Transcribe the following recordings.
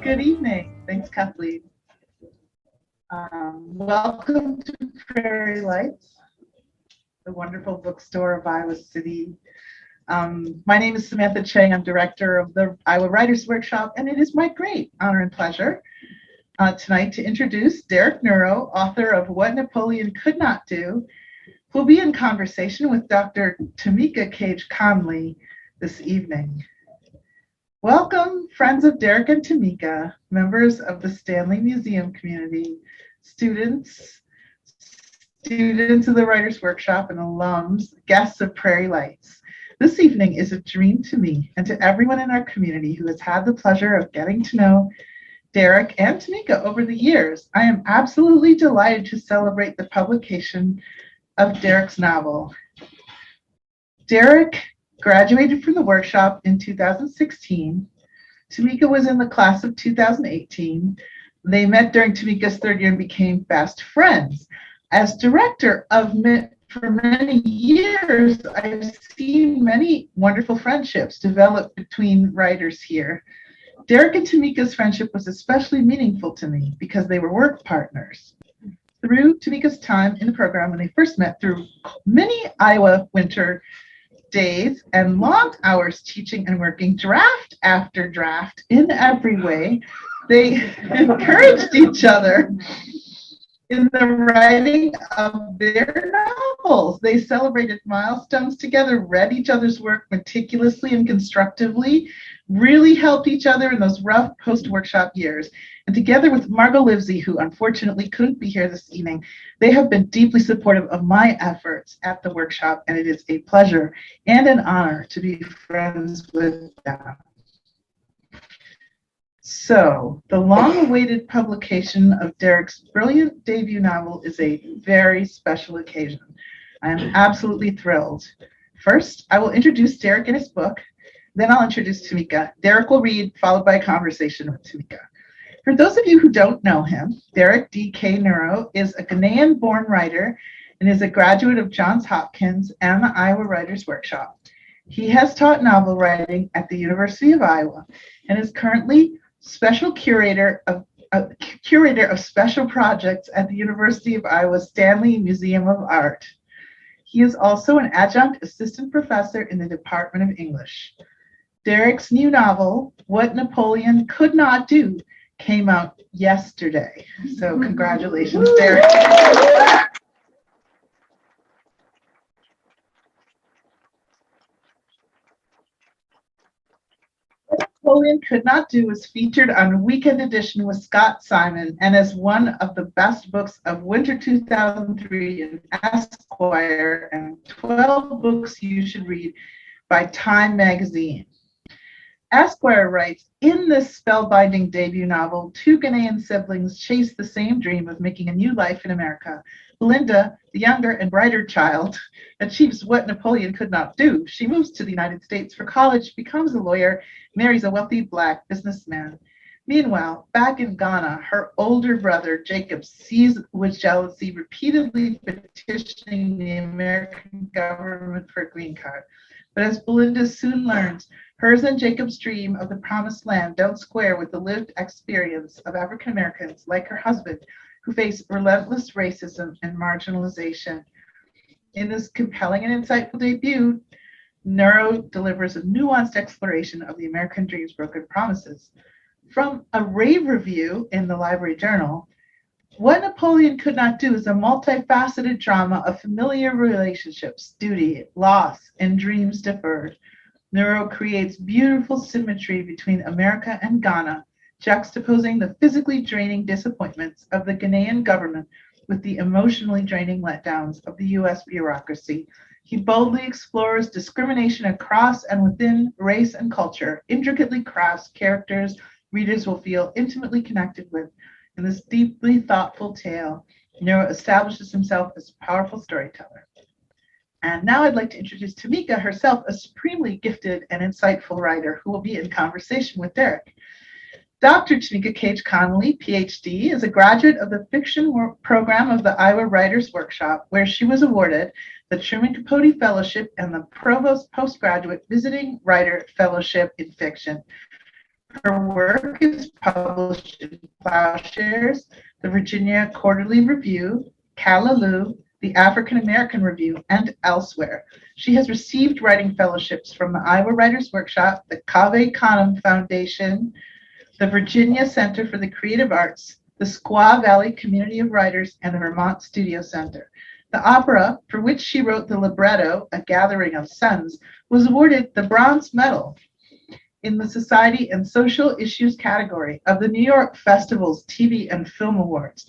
Good evening. Thanks, Kathleen. Welcome to Prairie Lights, the wonderful bookstore of Iowa City. My name is Samantha Chang. I'm director of the Iowa Writers Workshop, and it is my great honor and pleasure tonight to introduce Derek Nnuro, author of What Napoleon Could Not Do, who will be in conversation with Dr. Tameka Conley this evening. Welcome, friends of Derek and Tameka, members of the Stanley Museum community, students of the Writers Workshop, and alums, guests of Prairie Lights. This evening is a dream to me and to everyone in our community who has had the pleasure of getting to know Derek and Tameka over the years. I am absolutely delighted to celebrate the publication of Derek's novel. Derek graduated from the workshop in 2016. Tameka was in the class of 2018. They met during Tameka's third year and became fast friends. As director for many years, I've seen many wonderful friendships develop between writers here. Derek and Tameka's friendship was especially meaningful to me because they were work partners. Through Tameka's time in the program, when they first met, through many Iowa winter days and long hours teaching and working, draft after draft, in every way, they encouraged each other in the writing of their novels. They celebrated milestones together, read each other's work meticulously and constructively, really helped each other in those rough post-workshop years. And together with Margot Livesey, who unfortunately couldn't be here this evening, they have been deeply supportive of my efforts at the workshop, and it is a pleasure and an honor to be friends with them. So, the long-awaited publication of Derek's brilliant debut novel is a very special occasion. I am absolutely thrilled. First, I will introduce Derek and his book, then I'll introduce Tameka. Derek will read, followed by a conversation with Tameka. For those of you who don't know him, Derek D.K. Nnuro is a Ghanaian-born writer and is a graduate of Johns Hopkins and the Iowa Writers Workshop. He has taught novel writing at the University of Iowa and is currently curator of special projects at the University of Iowa Stanley Museum of Art. He is also an adjunct assistant professor in the Department of English. Derek's new novel, What Napoleon Could Not Do, came out yesterday. So congratulations, Derek. What Napoleon Could Not Do was featured on Weekend Edition with Scott Simon and as one of the best books of winter 2003 in Esquire and 12 books you should read by Time magazine. Esquire writes, in this spellbinding debut novel, two Ghanaian siblings chase the same dream of making a new life in America. Belinda, the younger and brighter child, achieves what Napoleon could not do. She moves to the United States for college, becomes a lawyer, marries a wealthy Black businessman. Meanwhile, back in Ghana, her older brother, Jacob, sees with jealousy, repeatedly petitioning the American government for a green card. But as Belinda soon learns, hers and Jacob's dream of the promised land don't square with the lived experience of African Americans like her husband, who face relentless racism and marginalization. In this compelling and insightful debut, Nnuro delivers a nuanced exploration of the American dream's broken promises. From a rave review in the Library Journal, What Napoleon Could Not Do is a multifaceted drama of familiar relationships, duty, loss, and dreams deferred. Nnuro creates beautiful symmetry between America and Ghana, juxtaposing the physically draining disappointments of the Ghanaian government with the emotionally draining letdowns of the U.S. bureaucracy. He boldly explores discrimination across and within race and culture, intricately crafts characters readers will feel intimately connected with. In this deeply thoughtful tale, Nnuro establishes himself as a powerful storyteller. And now I'd like to introduce Tameka herself, a supremely gifted and insightful writer who will be in conversation with Derek. Dr. Tameka Conley, PhD, is a graduate of the fiction program of the Iowa Writers Workshop, where she was awarded the Truman Capote Fellowship and the Provost Postgraduate Visiting Writer Fellowship in Fiction. Her work is published in Plowshares, the Virginia Quarterly Review, Callaloo, the African American Review, and elsewhere. She has received writing fellowships from the Iowa Writers Workshop, the Cave Canem Foundation, the Virginia Center for the Creative Arts, the Squaw Valley Community of Writers, and the Vermont Studio Center. The opera, for which she wrote the libretto, A Gathering of Suns, was awarded the Bronze Medal in the Society and Social Issues category of the New York Festival's TV and Film Awards.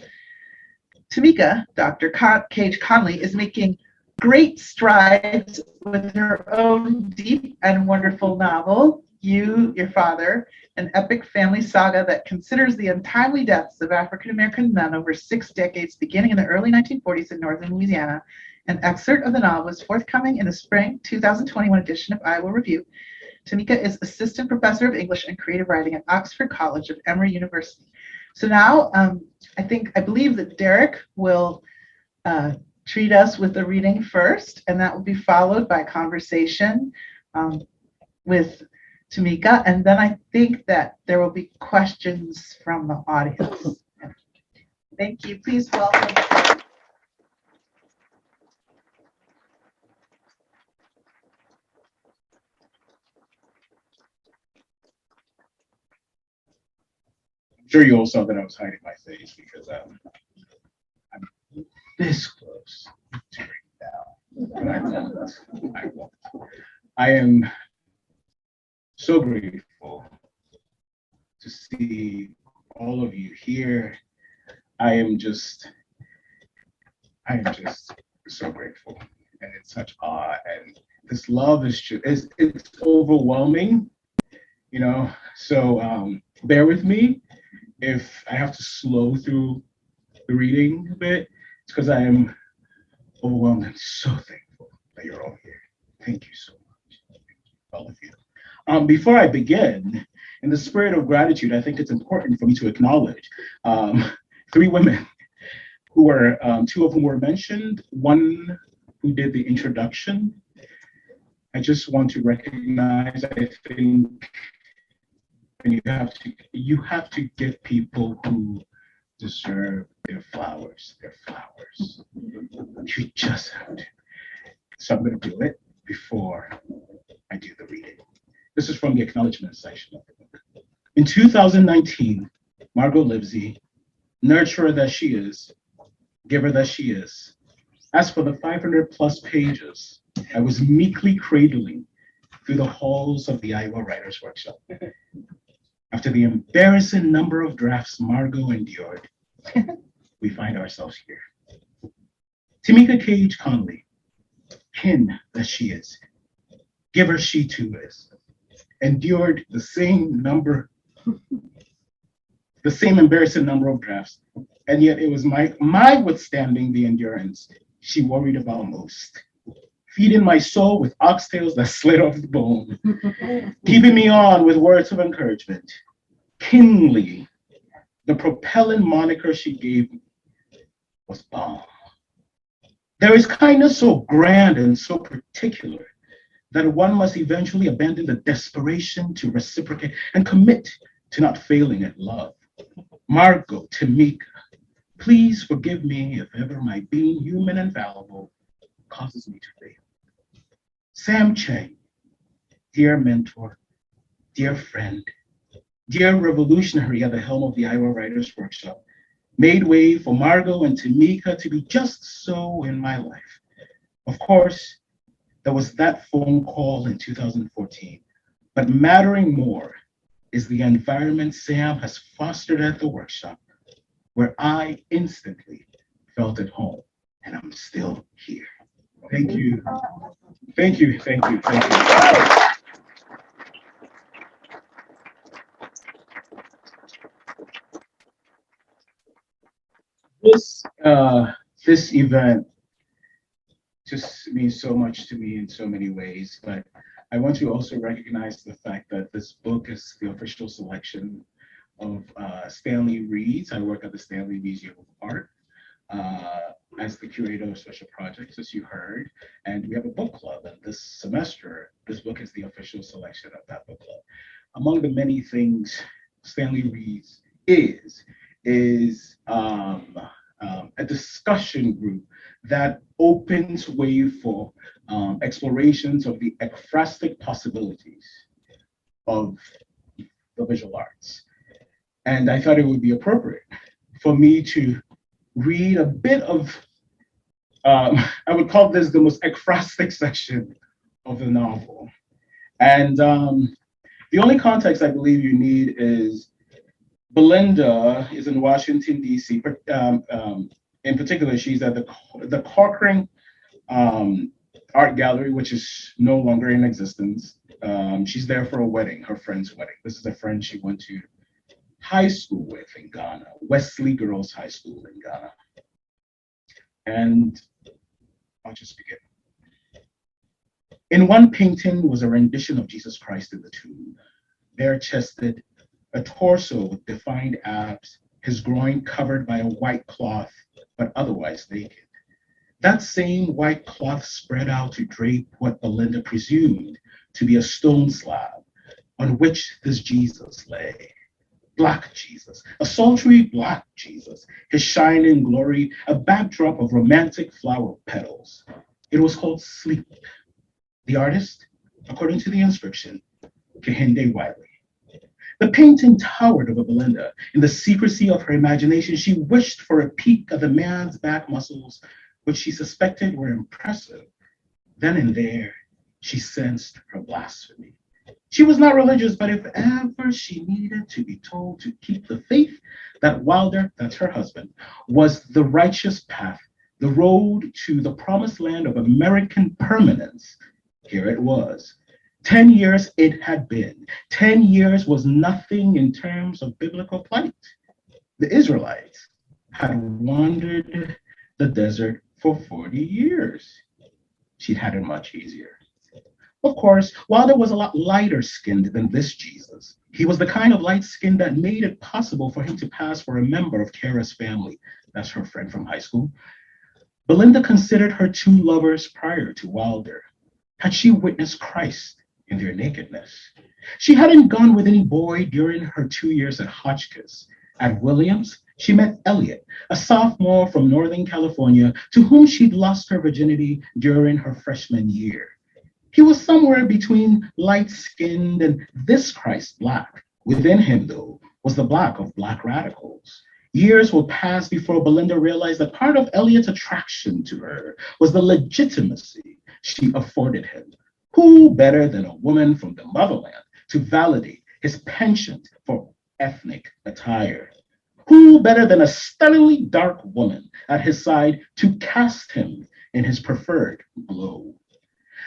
Tameka, Dr. Cage Conley, is making great strides with her own deep and wonderful novel, You, Your Father, an epic family saga that considers the untimely deaths of African-American men over 6 decades, beginning in the early 1940s in northern Louisiana. An excerpt of the novel is forthcoming in the spring 2021 edition of Iowa Review. Tameka is Assistant Professor of English and Creative Writing at Oxford College of Emory University. So now I believe that Derek will treat us with the reading first, and that will be followed by conversation with Tameka, and then I think that there will be questions from the audience. Thank you. Please welcome. I'm sure you all saw that I was hiding my face because I'm this close to breaking down. But I won't. I am so grateful to see all of you here. I am just so grateful, and it's such awe, and this love is just it's overwhelming, you know. So bear with me if I have to slow through the reading a bit. It's because I am overwhelmed and so thankful that you're all here. Thank you so much, all of you. Before I begin, in the spirit of gratitude, I think it's important for me to acknowledge 3 women who were, 2 of whom were mentioned, one who did the introduction. I just want to recognize, I think, and you have to give people who deserve their flowers. You just have to. So I'm going to do it before I do the reading. This is from the acknowledgement section of the book. In 2019, Margot Livesey, nurturer that she is, giver that she is, as for the 500 plus pages I was meekly cradling through the halls of the Iowa Writers Workshop. After the embarrassing number of drafts Margot endured, we find ourselves here. Tameka Cage Conley, kin that she is, giver she too is, endured the same embarrassing number of drafts, and yet it was my withstanding the endurance she worried about most, feeding my soul with oxtails that slid off the bone, keeping me on with words of encouragement. Kinley, the propelling moniker she gave me, was bomb. There is kindness so grand and so particular that one must eventually abandon the desperation to reciprocate and commit to not failing at love. Margot, Tameka, please forgive me if ever my being human and fallible causes me to fail. Sam Chang, dear mentor, dear friend, dear revolutionary at the helm of the Iowa Writers Workshop, made way for Margot and Tameka to be just so in my life. Of course, there was that phone call in 2014, but mattering more is the environment Sam has fostered at the workshop, where I instantly felt at home, and I'm still here. Thank you. Thank you. Thank you. Thank you. This event just means so much to me in so many ways, but I want to also recognize the fact that this book is the official selection of Stanley Reed's. I work at the Stanley Museum of Art as the curator of special projects, as you heard, and we have a book club, and this semester, this book is the official selection of that book club. among the many things Stanley reads is a discussion group that opens way for explorations of the ekphrastic possibilities of the visual arts. And I thought it would be appropriate for me to read a bit of, I would call this the most ekphrastic section of the novel. And the only context I believe you need is Belinda is in Washington, D.C. In particular, she's at the Corcoran Art Gallery, which is no longer in existence. She's there for a wedding, her friend's wedding. This is a friend she went to high school with in Ghana, Wesley Girls High School in Ghana. And I'll just begin. In one painting was a rendition of Jesus Christ in the tomb, bare-chested, a torso with defined abs, his groin covered by a white cloth, but otherwise naked. That same white cloth spread out to drape what Belinda presumed to be a stone slab on which this Jesus lay. Black Jesus, a sultry black Jesus, his shining glory, a backdrop of romantic flower petals. It was called Sleep. The artist, according to the inscription, Kehinde Wiley. The painting towered over Belinda. In the secrecy of her imagination, she wished for a peek at the man's back muscles, which she suspected were impressive. Then and there, she sensed her blasphemy. She was not religious, but if ever she needed to be told to keep the faith that Wilder, that's her husband, was the righteous path, the road to the promised land of American permanence, here it was. 10 years it had been. 10 years was nothing in terms of biblical plight. The Israelites had wandered the desert for 40 years. She'd had it much easier. Of course, Wilder was a lot lighter skinned than this Jesus. He was the kind of light skin that made it possible for him to pass for a member of Kara's family. That's her friend from high school. Belinda considered her two lovers prior to Wilder. Had she witnessed Christ in their nakedness? She hadn't gone with any boy during her 2 years at Hotchkiss. At Williams, she met Elliot, a sophomore from Northern California to whom she'd lost her virginity during her freshman year. He was somewhere between light-skinned and this Christ black. Within him, though, was the black of black radicals. Years would pass before Belinda realized that part of Elliot's attraction to her was the legitimacy she afforded him. Who better than a woman from the motherland to validate his penchant for ethnic attire? Who better than a stunningly dark woman at his side to cast him in his preferred glow?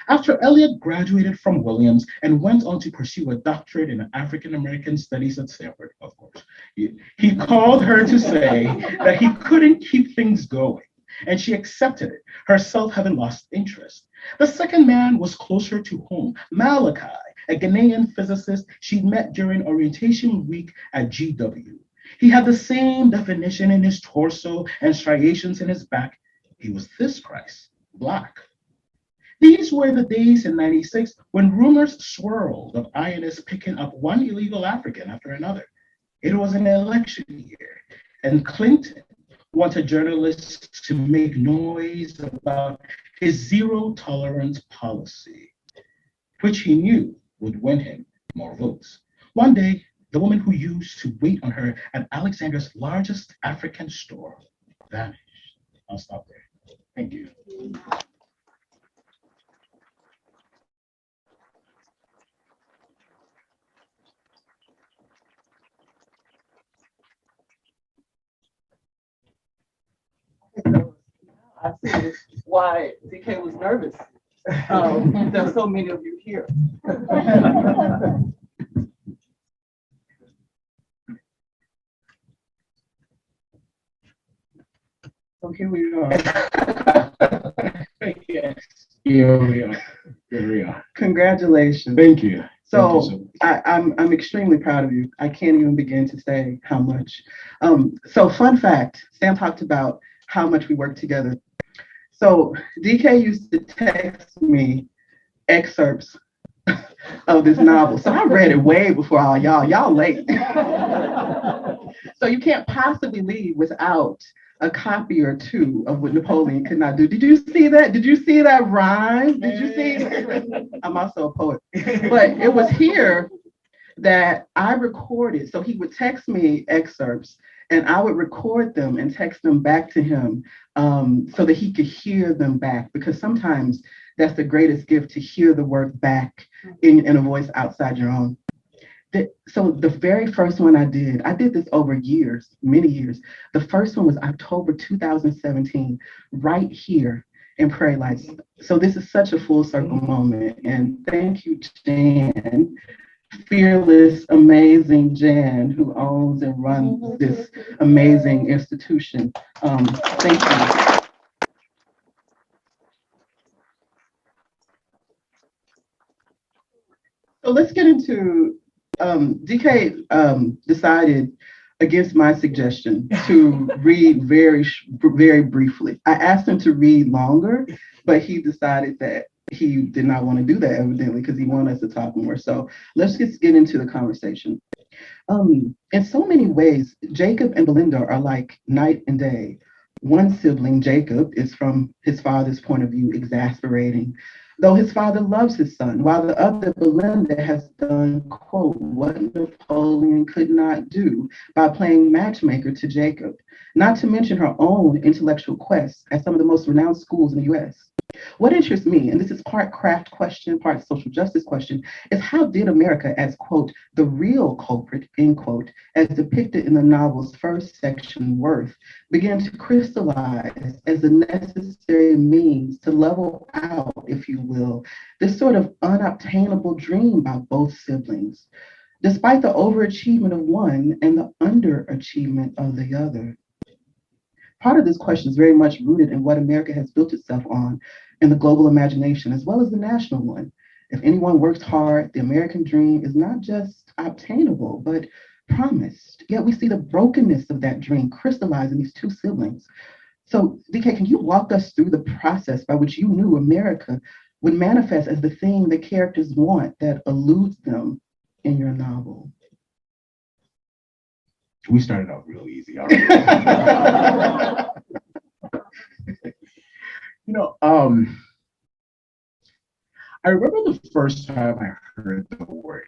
After Elliot graduated from Williams and went on to pursue a doctorate in African American studies at Stanford, of course, he called her to say that he couldn't keep things going, and she accepted it, herself having lost interest. The second man was closer to home, Malachi, a Ghanaian physicist she'd met during orientation week at GW. He had the same definition in his torso and striations in his back. He was this Christ, black. These were the days in '96 when rumors swirled of INS picking up one illegal African after another. It was an election year, and Clinton wanted journalists to make noise about his zero tolerance policy, which he knew would win him more votes. One day, the woman who used to wait on her at Alexander's largest African store vanished. I'll stop there. Thank you. I see why DK was nervous. There's so many of you here. So here we are. Yes, here we are. Here we are. Congratulations. Thank you. So, Thank you so much. I'm extremely proud of you. I can't even begin to say how much. So fun fact, Sam talked about how much we work together. So DK used to text me excerpts of this novel. So I read it way before all y'all. Y'all late. So you can't possibly leave without a copy or two of What Napoleon Could Not Do. Did you see that? Did you see that rhyme? Did you see? I'm also a poet. But it was here that I recorded. So he would text me excerpts and I would record them and text them back to him so that he could hear them back. Because sometimes that's the greatest gift, to hear the work back in a voice outside your own. So the very first one I did this over years, many years. The first one was October 2017, right here in Prairie Lights. So this is such a full circle moment. And thank you, Jan, fearless, amazing Jan, who owns and runs this amazing institution. Thank you. So let's get into DK decided against my suggestion to read very briefly. I asked him to read longer, but he decided that he did not want to do that, evidently, because he wanted us to talk more. So let's just get into the conversation. In so many ways, Jacob and Belinda are like night and day. One sibling, Jacob, is from his father's point of view exasperating, though his father loves his son, while the other, Belinda, has done, quote, what Napoleon could not do by playing matchmaker to Jacob, not to mention her own intellectual quests at some of the most renowned schools in the US. What interests me, and this is part craft question, part social justice question, is how did America as, quote, the real culprit, end quote, as depicted in the novel's first section, Worth, begin to crystallize as the necessary means to level out, if you will, this sort of unobtainable dream by both siblings, despite the overachievement of one and the underachievement of the other. Part of this question is very much rooted in what America has built itself on in the global imagination, as well as the national one. If anyone works hard, the American dream is not just obtainable, but promised. Yet we see the brokenness of that dream crystallized in these two siblings. So, DK, can you walk us through the process by which you knew America would manifest as the thing the characters want that eludes them in your novel? We started out real easy. All right. I remember the first time I heard the word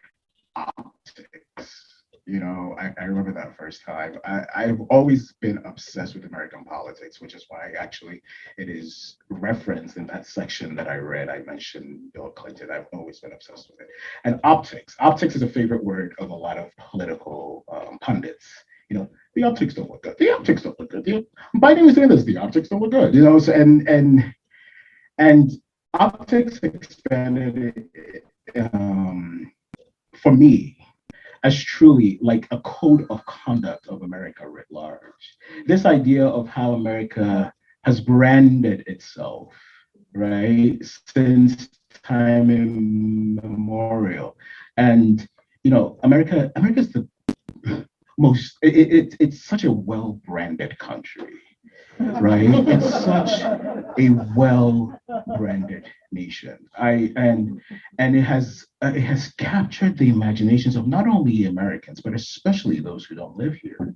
optics. I remember that first time. I've always been obsessed with American politics, which is why actually it is referenced in that section that I read. I mentioned Bill Clinton. I've always been obsessed with it. And optics is a favorite word of a lot of political pundits. The optics don't look good. The optics don't look good. Biden was doing this. The optics don't look good. So, and optics expanded for me as truly like a code of conduct of America writ large. This idea of how America has branded itself, right, since time immemorial. And America's the most, it's such a well-branded country, right? It's such a well-branded nation. And it has captured the imaginations of not only Americans, but especially those who don't live here.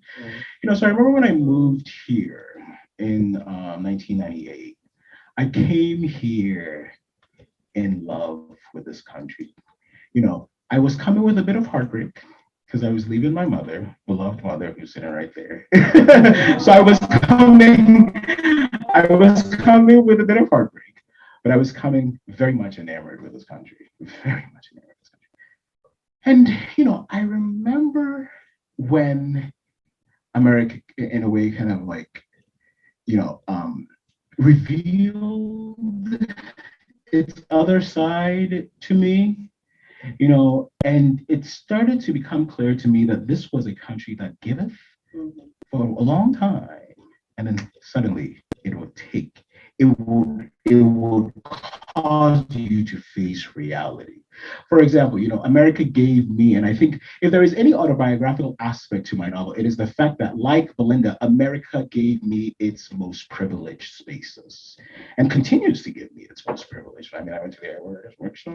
So I remember when I moved here in 1998, I came here in love with this country. I was coming with a bit of heartbreak, because I was leaving my mother, beloved mother, who's sitting right there. So I was coming with a bit of heartbreak, but I was coming very much enamored with this country, very much enamored with this country. And, I remember when America, in a way, kind of like, revealed its other side to me. And it started to become clear to me that this was a country that giveth for a long time, and then suddenly it will take. it would cause you to face reality. For example, America gave me, and I think if there is any autobiographical aspect to my novel, it is the fact that, like Belinda, America gave me its most privileged spaces and continues to give me its most privileged. I mean, I went to the airways workshop,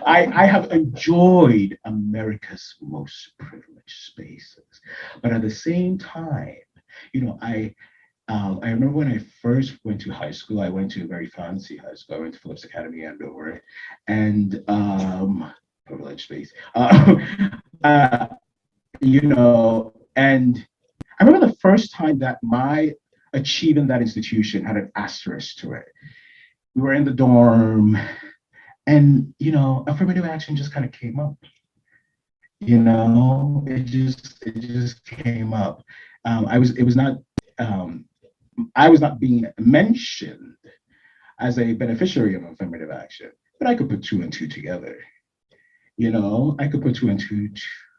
I have enjoyed America's most privileged spaces. But at the same time, I remember when I first went to high school, I went to a very fancy high school. I went to Phillips Academy in Nnuro, and privileged space. Uh, and I remember the first time that my achieving that institution had an asterisk to it. We were in the dorm, and affirmative action just kind of came up. It just came up. I was not being mentioned as a beneficiary of affirmative action, but I could put two and two together. I could put two and two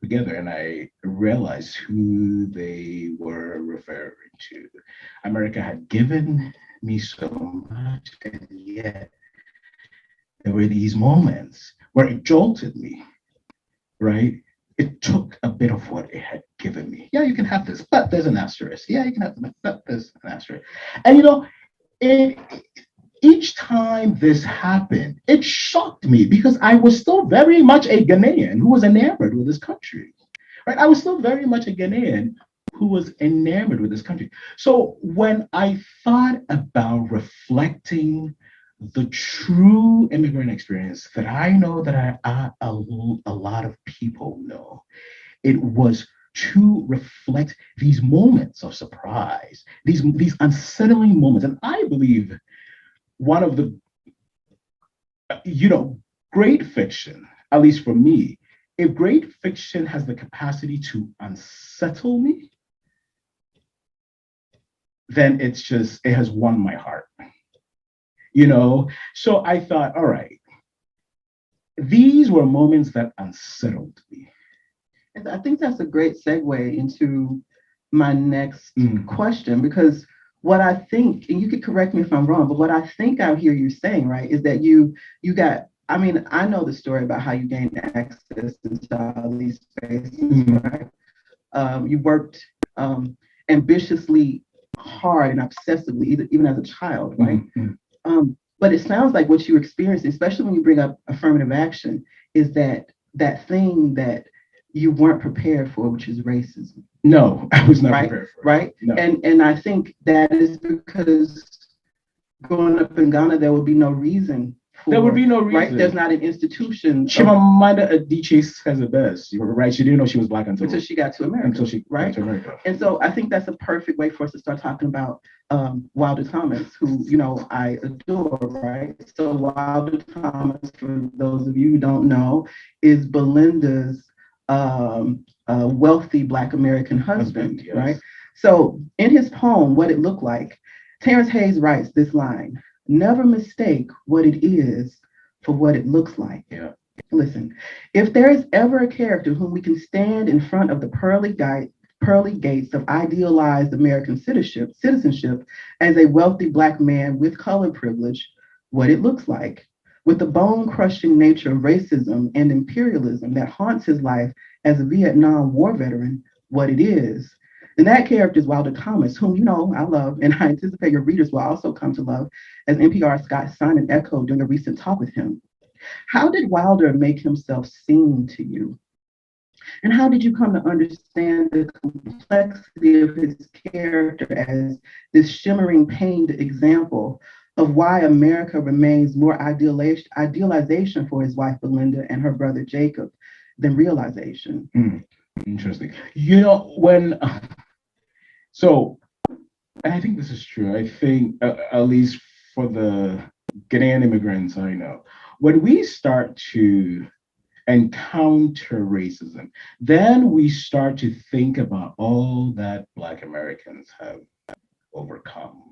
together, and I realized who they were referring to. America had given me so much, and yet there were these moments where it jolted me, right? It took a bit of what it had given me. Yeah, you can have this, but there's an asterisk. Yeah, you can have this, but there's an asterisk. And each time this happened, it shocked me because I was still very much a Ghanaian who was enamored with this country, right? I was still very much a Ghanaian who was enamored with this country. So when I thought about reflecting the true immigrant experience that I know that a lot of people know, it was to reflect these moments of surprise, these unsettling moments. And I believe one of the, great fiction, at least for me, if great fiction has the capacity to unsettle me, then it has won my heart. So I thought, all right, these were moments that unsettled me. And I think that's a great segue into my next question, because what I think, and you could correct me if I'm wrong, but what I think I hear you saying, right, is that you got, I mean, I know the story about how you gained access to all these spaces, right? You worked ambitiously hard and obsessively, even as a child, right? But it sounds like what you experienced, especially when you bring up affirmative action, is that thing that you weren't prepared for, which is racism. No, I was not prepared for it. Right? No. And I think that is because growing up in Ghana, there would be no reason. There would be no reason. Right? There's not an institution. Chimamanda Adichie says it best. You were right. She didn't know she was Black until she got to America. Until she got to America. And so I think that's a perfect way for us to start talking about Wilder Thomas, who, I adore, right? So Wilder Thomas, for those of you who don't know, is Belinda's wealthy Black American husband, yes. Right? So in his poem, What It Looked Like, Terrence Hayes writes this line: "Never mistake what it is for what it looks like." Yeah. Listen, if there is ever a character whom we can stand in front of the pearly gates of idealized American citizenship as a wealthy Black man with color privilege, what it looks like, with the bone-crushing nature of racism and imperialism that haunts his life as a Vietnam War veteran, what it is, then that character is Wilder Thomas, whom I love, and I anticipate your readers will also come to love, as NPR Scott Simon echoed during a recent talk with him. How did Wilder make himself seem to you? And how did you come to understand the complexity of his character as this shimmering, pained example of why America remains more idealization for his wife Belinda and her brother Jacob than realization? Interesting. And I think this is true. I think, at least for the Ghanaian immigrants I know, when we start to encounter racism, then we start to think about all that Black Americans have overcome.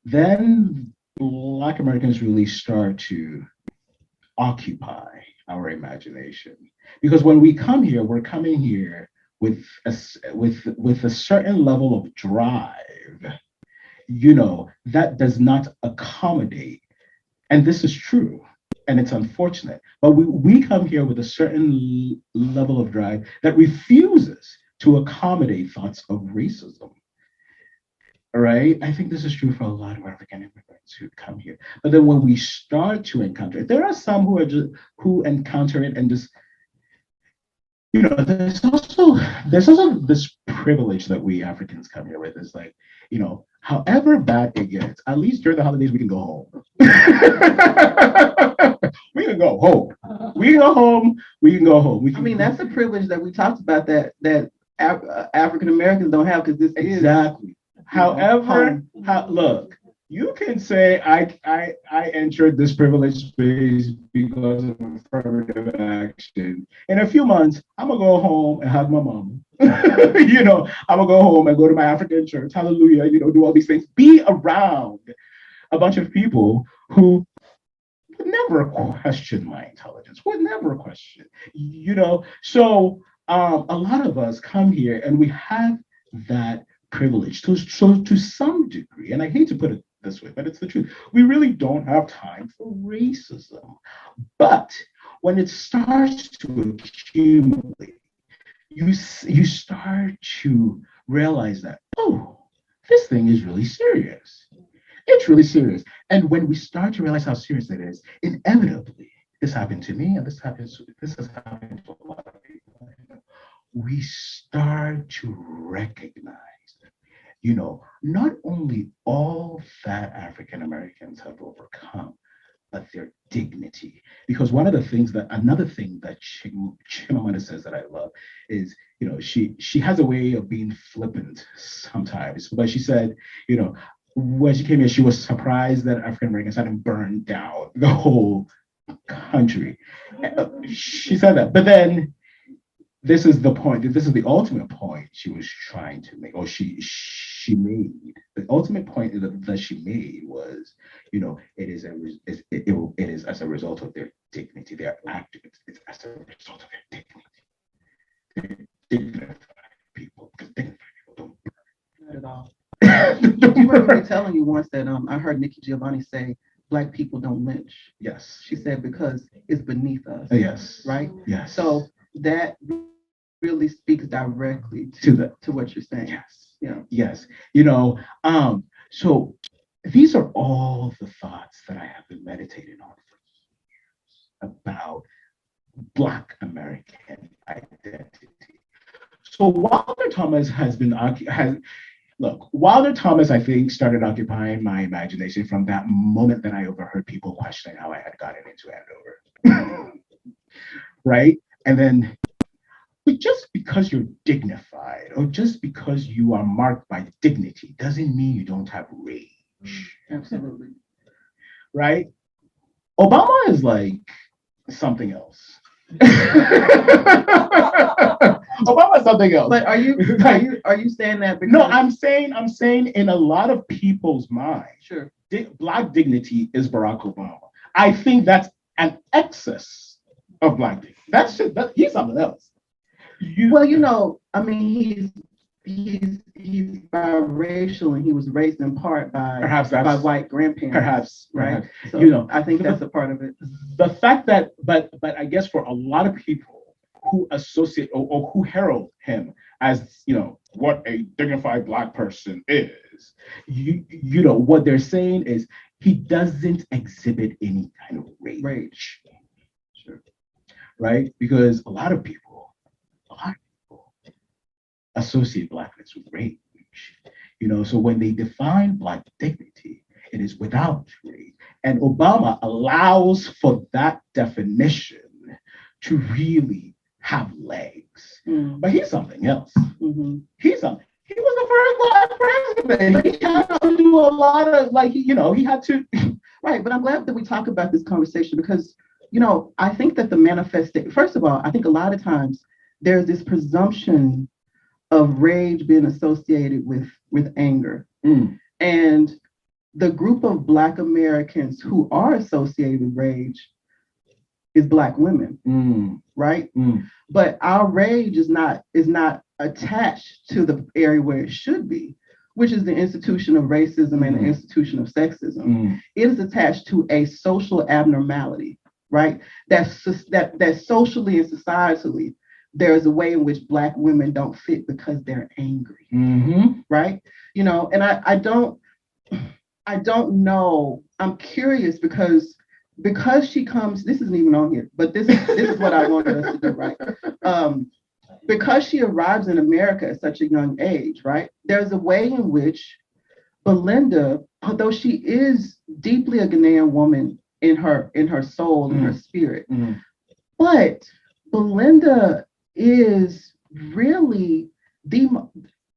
Then Black Americans really start to occupy our imagination. Because when we come here, we're coming here with a certain level of drive, that does not accommodate. And this is true. And it's unfortunate. But we come here with a certain level of drive that refuses to accommodate thoughts of racism. Right? I think this is true for a lot of African immigrants who come here. But then when we start to encounter it, there are some who encounter it and just, there's also this privilege that we Africans come here with. Is like, however bad it gets, at least during the holidays we can go home. We can go home. We can go home. We can go home. That's a privilege that we talked about that African Americans don't have, because this exactly. However, look, you can say I entered this privileged space because of affirmative action. In a few months, I'm gonna go home and hug my mom. I'm gonna go home and go to my African church. Hallelujah. Do all these things. Be around a bunch of people who would never question my intelligence. Would never question. So a lot of us come here and we have that privilege to some degree, and I hate to put it this way, but it's the truth. We really don't have time for racism. But when it starts to accumulate, you start to realize that, this thing is really serious. It's really serious. And when we start to realize how serious it is, inevitably, this happened to me, and this has happened to a lot of people. We start to recognize, not only all that African Americans have overcome, but their dignity. Because another thing that Chimamanda says that I love is, she has a way of being flippant sometimes. But she said, when she came here, she was surprised that African Americans hadn't burned down the whole country. She said that. But then this is the point. This is the ultimate point she was trying to make, or she made. The ultimate point that she made was, it is as a result of their dignity. They are active. It's as a result of their dignity. They're dignified people, because dignified people don't burn. Not at all. You remember me telling you once that I heard Nikki Giovanni say, Black people don't lynch. Yes. She said, because it's beneath us. Yes. Right? Yes. So that really speaks directly to what you're saying. Yes. Yeah. Yes. So these are all the thoughts that I have been meditating on for years about Black American identity. So Wilder Thomas Wilder Thomas, I think, started occupying my imagination from that moment that I overheard people questioning how I had gotten into Andover. Right? And then, but just because you're dignified, or just because you are marked by dignity, doesn't mean you don't have rage. Absolutely. Right? Obama is like something else. Obama's something else. But are you saying that because... No, I'm saying in a lot of people's minds, sure, Black dignity is Barack Obama. I think that's an excess of Black dignity. He's something else. He's biracial, and he was raised in part by white grandparents. Perhaps, right? So I think that's a part of it. The fact that, but I guess for a lot of people who associate or who herald him as, what a dignified Black person is, what they're saying is he doesn't exhibit any kind of rage. Sure. Right? Because a lot of people associate Blackness with rage. So when they define Black dignity, it is without rage. And Obama allows for that definition to really have legs. But he's something else. Mm-hmm. He was the first Black president. He had to do a lot of, he had to. Right, but I'm glad that we talk about this conversation because, I think that the manifestation, first of all, I think a lot of times there's this presumption of rage being associated with anger. And the group of Black Americans who are associated with rage is Black women, right? But our rage is not attached to the area where it should be. which is the institution of racism and the institution of sexism, it is attached to a social abnormality, right? That socially and societally, there's a way in which Black women don't fit because they're angry, right? You know, and I don't know. I'm curious because she comes. This isn't even on here, but this is what I wanted us to do, right? Because she arrives in America at such a young age, right? There's a way in which Belinda, although she is deeply a Ghanaian woman in her soul, in her spirit, but Belinda is really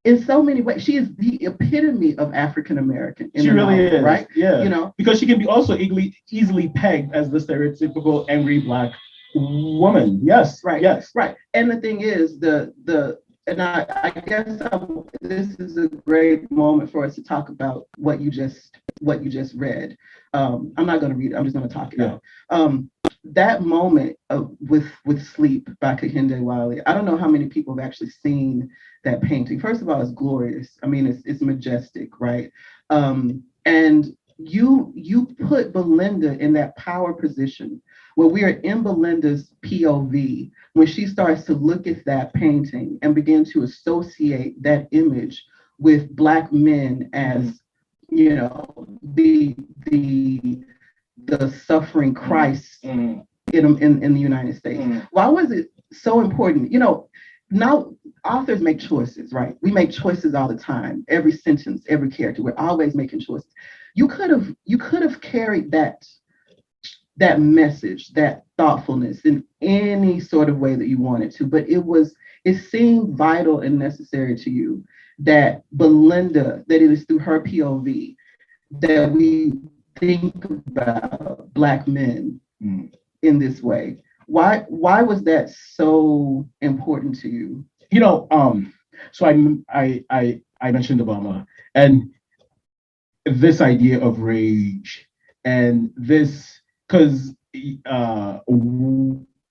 in so many ways, she is the epitome of African American. She really is, right? Yeah, you know, because she can be also easily pegged as the stereotypical angry Black woman. Yes, right. Yes, right. And the thing is, and I guess this is a great moment for us to talk about what you just read. I'm not going to read it. I'm just going to talk it out. That moment with Sleep by Kehinde Wiley. I don't know how many people have actually seen that painting. First of all, it's glorious. I mean, it's majestic, right? And you put Belinda in that power position where we are in Belinda's POV when she starts to look at that painting and begin to associate that image with Black men as, you know, the suffering Christ in the United States. Why was it so important? You know, now authors make choices, right? We make choices all the time. Every sentence, every character, we're always making choices. You could have carried that message, that thoughtfulness in any sort of way that you wanted to, but it seemed vital and necessary to you that Belinda, that it is through her POV that we think about Black men in this way. Why was that so important to you? You know, so I mentioned Obama and this idea of rage and this, because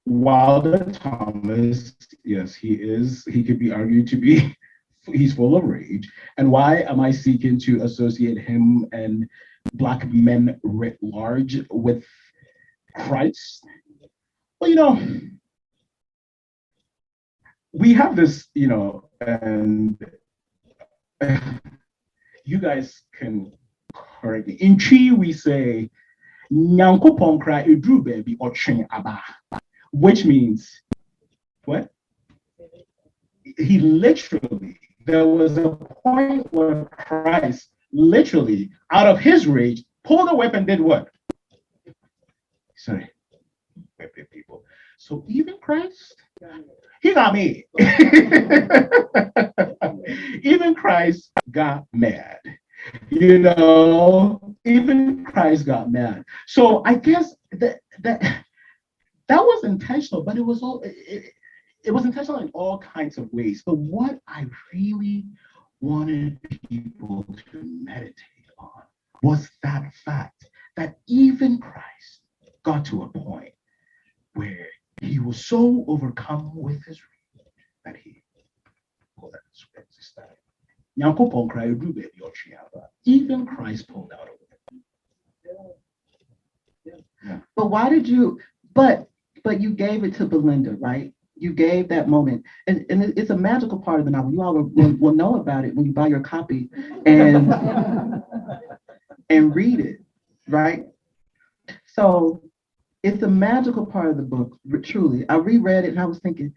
Wilder Thomas, yes, he could be argued to be, he's full of rage. And why am I seeking to associate him and Black men writ large with Christ? Well, you know, we have this, you know, and you guys can correct me. In Chi, we say, Nyankopon kra edru baby otwen aba, which means what? He literally, there was a point where Christ literally, out of his rage, pulled a weapon, did what? Sorry, people. So even Christ, he got me. Even Christ got mad. You know, even Christ got mad. So I guess that was intentional, but it was intentional in all kinds of ways. But what I really wanted people to meditate on was that fact that even Christ got to a point where he was so overcome with his rage that he pulled out his sword. Even Christ pulled out a weapon. Yeah. But why did you? But you gave it to Belinda, right? You gave that moment, and it's a magical part of the novel. You all will know about it when you buy your copy and read it, right? So it's a magical part of the book. Truly, I reread it and I was thinking,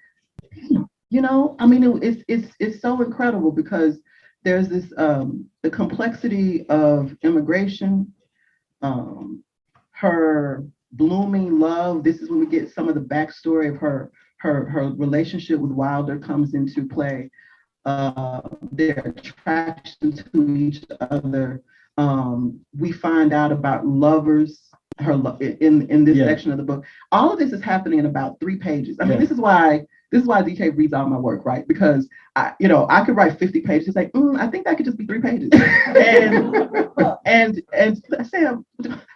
you know, I mean, it's so incredible because there's this the complexity of immigration, her blooming love. This is when we get some of the backstory of her relationship with Wilder comes into play. Their attraction to each other. We find out about lovers. In this section of the book. All of this is happening in about 3 pages. I mean, this is why DK reads all my work, right? Because I could write 50 pages. It's like, I think that could just be 3 pages. and Sam,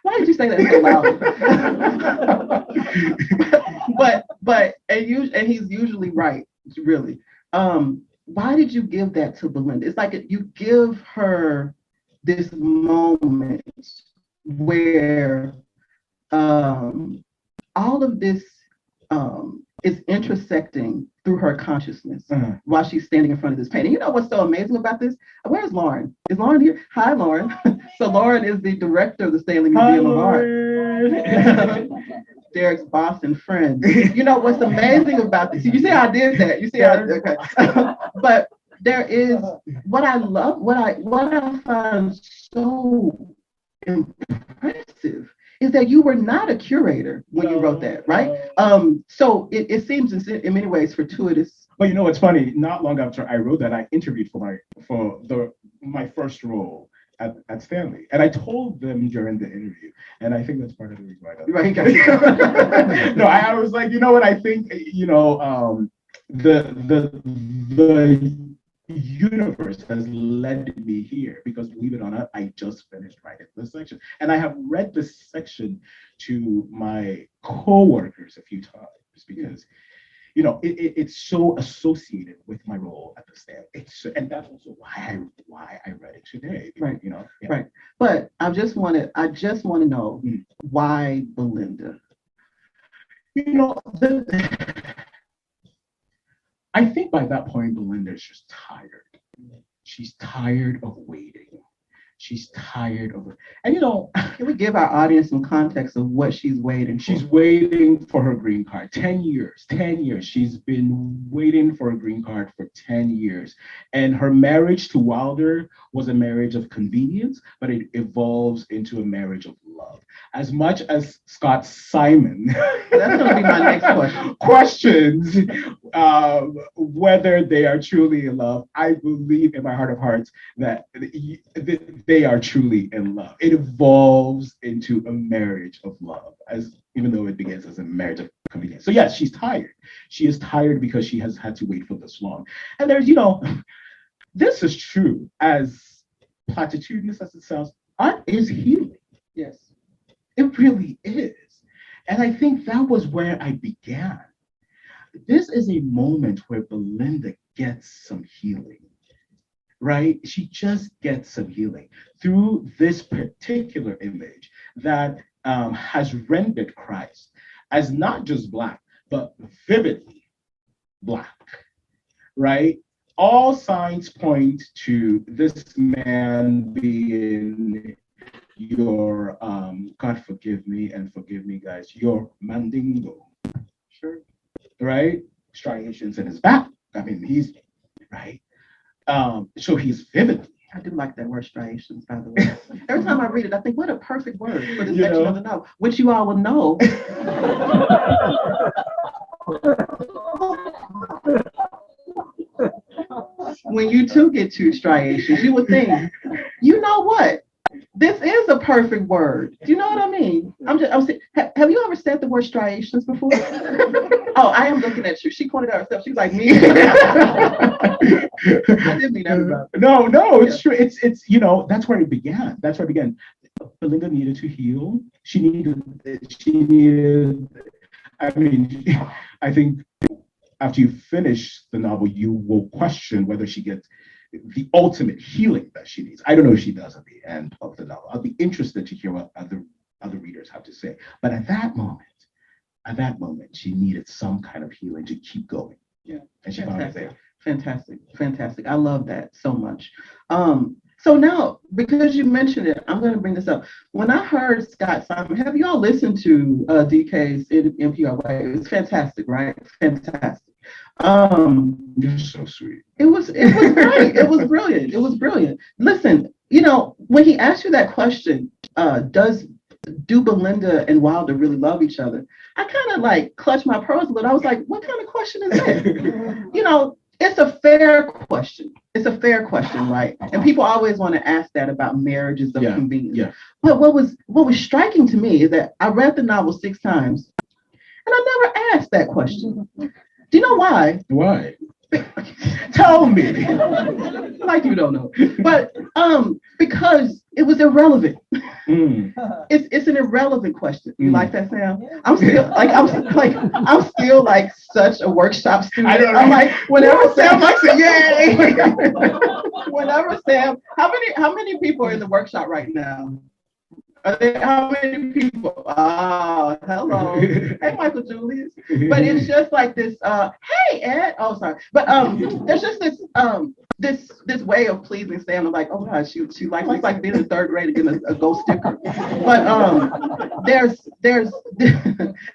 why did you say that so loud? but he's usually right, really. why did you give that to Belinda? It's like you give her this moment where all of this is intersecting through her consciousness while she's standing in front of this painting. You know what's so amazing about this? Where's Lauren? Is Lauren here? Hi, Lauren. So Lauren is the director of the Stanley Museum of Art. Derek's boss and friend. You know what's amazing about this? You see how I did that? You see how? Okay. But there is what I love. What I find so impressive is that you were not a curator when you wrote that, right? So it seems in many ways fortuitous. But you know what's funny? Not long after I wrote that, I interviewed for my first role at Stanley, and I told them during the interview, and I think that's part of the reason why I got Right. No, I was like, you know what? I think the universe has led me here because, believe it or not, I just finished writing this section, and I have read this section to my coworkers a few times because it's so associated with my role at the Stanley. And that's also why I read it today. Right. Yeah. Right. But I just want to know why Belinda. I think by that point, Belinda's just tired. She's tired of waiting. She's tired of, and can we give our audience some context of what she's waiting for? She's waiting for her green card. 10 years. She's been waiting for a green card for 10 years. And her marriage to Wilder was a marriage of convenience, but it evolves into a marriage of love. As much as Scott Simon that's going to be my next question. questions whether they are truly in love, I believe in my heart of hearts that they are truly in love. It evolves into a marriage of love, even though it begins as a marriage of convenience. So yes, she's tired. She is tired because she has had to wait for this long. And there's, this is true, as platitudinous as it sounds, art is healing. Yes. It really is. And I think that was where I began. This is a moment where Belinda gets some healing, right? She just gets some healing through this particular image that has rendered Christ as not just Black, but vividly Black, right? All signs point to this man being your, God forgive me and forgive me, guys, your mandingo. Sure. Right? Striations in his back. I mean, he's, right? So he's vividly. I do like that word striations, by the way. Every time I read it, I think, what a perfect word for this section of the novel, which you all will know. When you too get two striations, you would think, you know what? This is a perfect word. Do you know what I mean? I'm saying, have you ever said the word striations before? Oh, I am looking at you. She pointed out herself. She's like me. I didn't mean everybody. No, it's true. It's that's where it began. Belinda needed to heal. She needed. I mean, I think after you finish the novel, you will question whether she gets the ultimate healing that she needs. I don't know if she does at the end of the novel. I'll be interested to hear what other readers have to say. But at that moment, she needed some kind of healing to keep going. Yeah, and she found it there. Fantastic. I love that so much. So now, because you mentioned it, I'm going to bring this up. When I heard Scott Simon, have you all listened to DK's NPR Way? It was fantastic, right? Fantastic. You're so sweet. It was great. It was brilliant. Listen, when he asked you that question, do Belinda and Wilder really love each other? I kind of like clutched my pearls a little. I was like, what kind of question is that? It's a fair question. Right? And people always want to ask that about marriages of convenience. Yeah. But what was striking to me is that I read the novel 6 times, and I never asked that question. Do you know why? Why? Tell me. Like you don't know. But because it was irrelevant. Mm. It's an irrelevant question. You like that, Sam? Yeah. I'm still like such a workshop student. I know, I'm right? like, whenever Sam likes it, yay! Whenever Sam, how many people are in the workshop right now? How many people? Oh, hello. Hey, Michael Julius. But it's just like this, hey, Ed. Oh, sorry. But there's just this way of pleasing Sam. I'm like, oh gosh, she likes it's like being in the third grade and getting a gold sticker. But there's